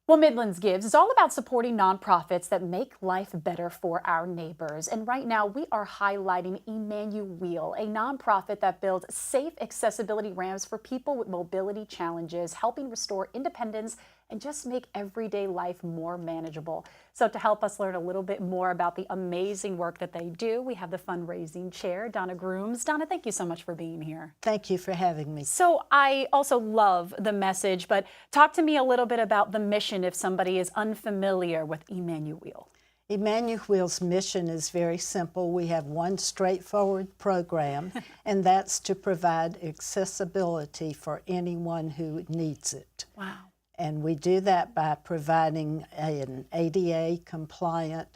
Well, Midlands Gives is all about supporting nonprofits that make life better for our neighbors. And right now, we are highlighting EmmanuWheel, a nonprofit that builds safe accessibility ramps for people with mobility challenges, helping restore independence and just make everyday life more manageable. So to help us learn a little bit more about the amazing work that they do, we have the fundraising chair, Donna Grooms. Donna, thank you so much for being here. Thank you for having me. So I also love the message, but talk to me a little bit about the mission if somebody is unfamiliar with EmmanuWheel. EmmanuWheel's mission is very simple. We have one straightforward program, and that's to provide accessibility for anyone who needs it. Wow. And we do that by providing an ADA-compliant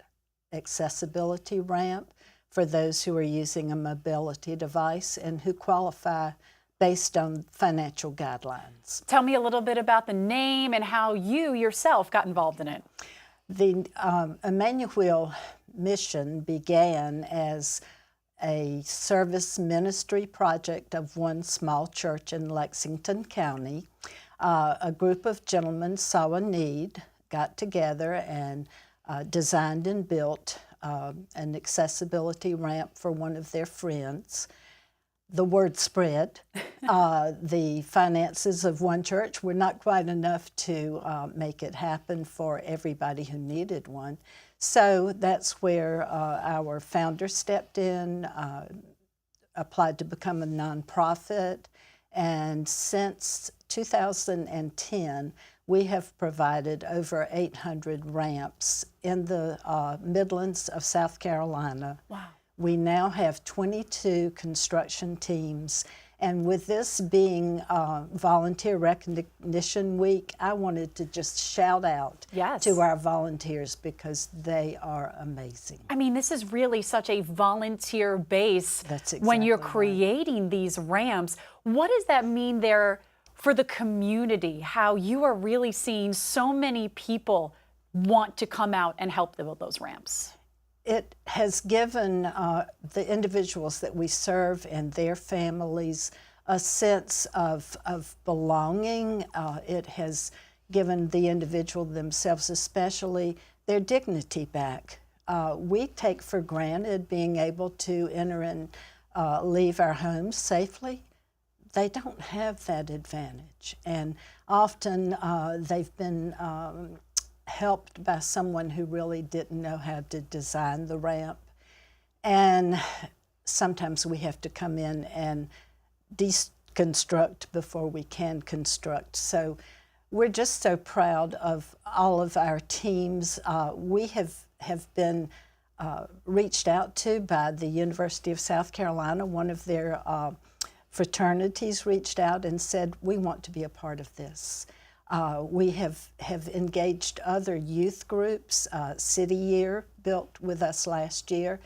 accessibility ramp for those who are using a mobility device and who qualify based on financial guidelines. Tell me a little bit about the name and how you yourself got involved in it. The EmmanuWheel mission began as a service ministry project of one small church in Lexington County. A group of gentlemen saw a need, got together, and designed and built an accessibility ramp for one of their friends. The word spread. The finances of one church were not quite enough to make it happen for everybody who needed one. So that's where our founder stepped in, applied to become a nonprofit, and since 2010, we have provided over 800 ramps in the Midlands of South Carolina. Wow. We now have 22 construction teams, and with this being Volunteer Recognition Week, I wanted to just shout out to our volunteers because they are amazing. I mean, this is really such a volunteer base. That's exactly when you're right. creating these ramps. What does that mean there for the community, how you are really seeing so many people want to come out and help build those ramps? It has given the individuals that we serve and their families a sense of belonging. It has given the individual themselves especially their dignity back. We take for granted being able to enter and leave our homes safely. They don't have that advantage, and often they've been helped by someone who really didn't know how to design the ramp. And sometimes we have to come in and deconstruct before we can construct. So we're just so proud of all of our teams. We have been reached out to by the University of South Carolina. One of their fraternities reached out and said, we want to be a part of this. We have engaged other youth groups. City Year built with us last year.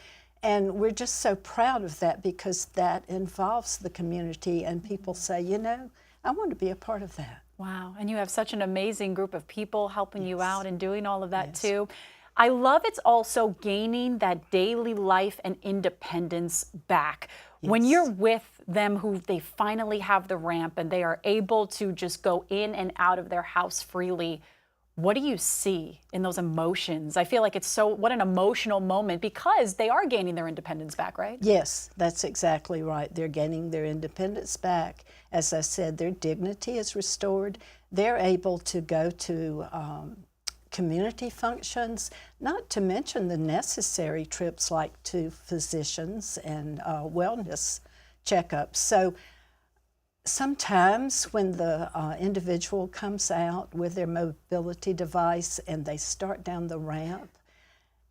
And we're just so proud of that because that involves the community and people say, you know, I want to be a part of that. Wow, and you have such an amazing group of people helping you out and doing all of that too. I love it's also gaining that daily life and independence back. When you're with them who they finally have the ramp and they are able to just go in and out of their house freely, what do you see in those emotions? I feel like it's what an emotional moment because they are gaining their independence back, right? Yes, that's exactly right. They're gaining their independence back. As I said, their dignity is restored. They're able to go to community functions, not to mention the necessary trips like to physicians and wellness checkups. So sometimes when the individual comes out with their mobility device and they start down the ramp,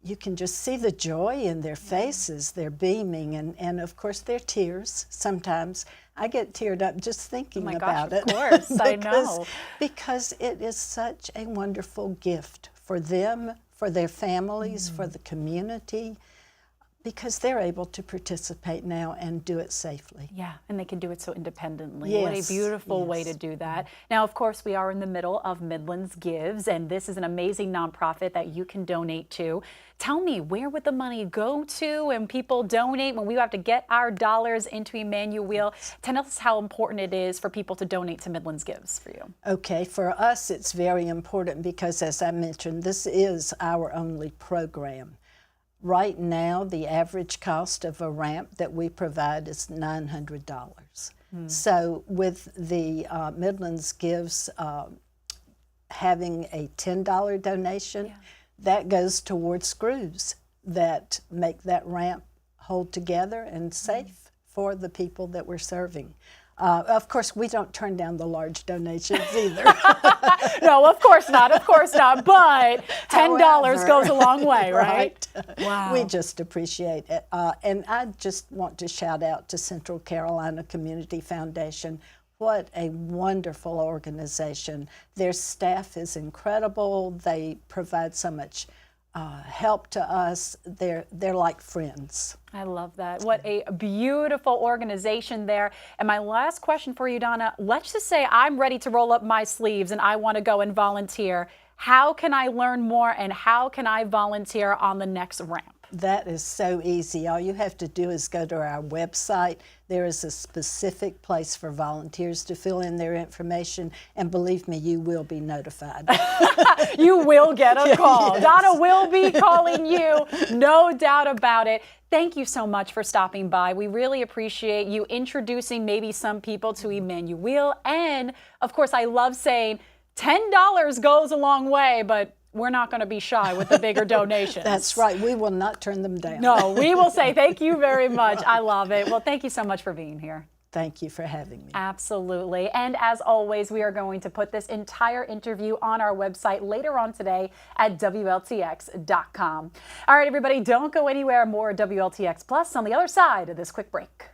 you can just see the joy in their faces. They're beaming, and of course their tears. Sometimes I get teared up just thinking about it. Of course, I know. Because it is such a wonderful gift for them, for their families, for the community. because they're able to participate now and do it safely. Yeah, and they can do it so independently. Yes, What a beautiful way to yes. do that. Now, of course, we are in the middle of Midlands Gives, and this is an amazing nonprofit that you can donate to. Tell me, where would the money go to when people donate, when we have to get our dollars into EmmanuWheel? Tell us how important it is for people to donate to Midlands Gives for you. Okay, for us it's very important because, as I mentioned, this is our only program. Right now, the average cost of a ramp that we provide is $900. So with the Midlands Gives having a $10 donation, that goes towards screws that make that ramp hold together and safe for the people that we're serving. Of course, we don't turn down the large donations either. No, of course not, but $10 However, goes a long way, right? Wow. We just appreciate it. And I just want to shout out to Central Carolina Community Foundation. What a wonderful organization. Their staff is incredible. They provide so much help to us. They're like friends. I love that. What a beautiful organization there. And my last question for you, Donna, let's just say I'm ready to roll up my sleeves and I want to go and volunteer. How can I learn more and how can I volunteer on the next ramp? That is so easy. All you have to do is go to our website. There is a specific place for volunteers to fill in their information, and believe me, you will be notified. You will get a call. Yes. Donna will be calling you, no doubt about it. Thank you so much for stopping by. We really appreciate you introducing maybe some people to EmmanuWheel. And of course, I love saying $10 goes a long way, but we're not going to be shy with the bigger donations. That's right. We will not turn them down. No, we will say thank you very much. I love it. Well, thank you so much for being here. Thank you for having me. Absolutely. And as always, we are going to put this entire interview on our website later on today at WLTX.com. All right, everybody, don't go anywhere. More WLTX Plus on the other side of this quick break.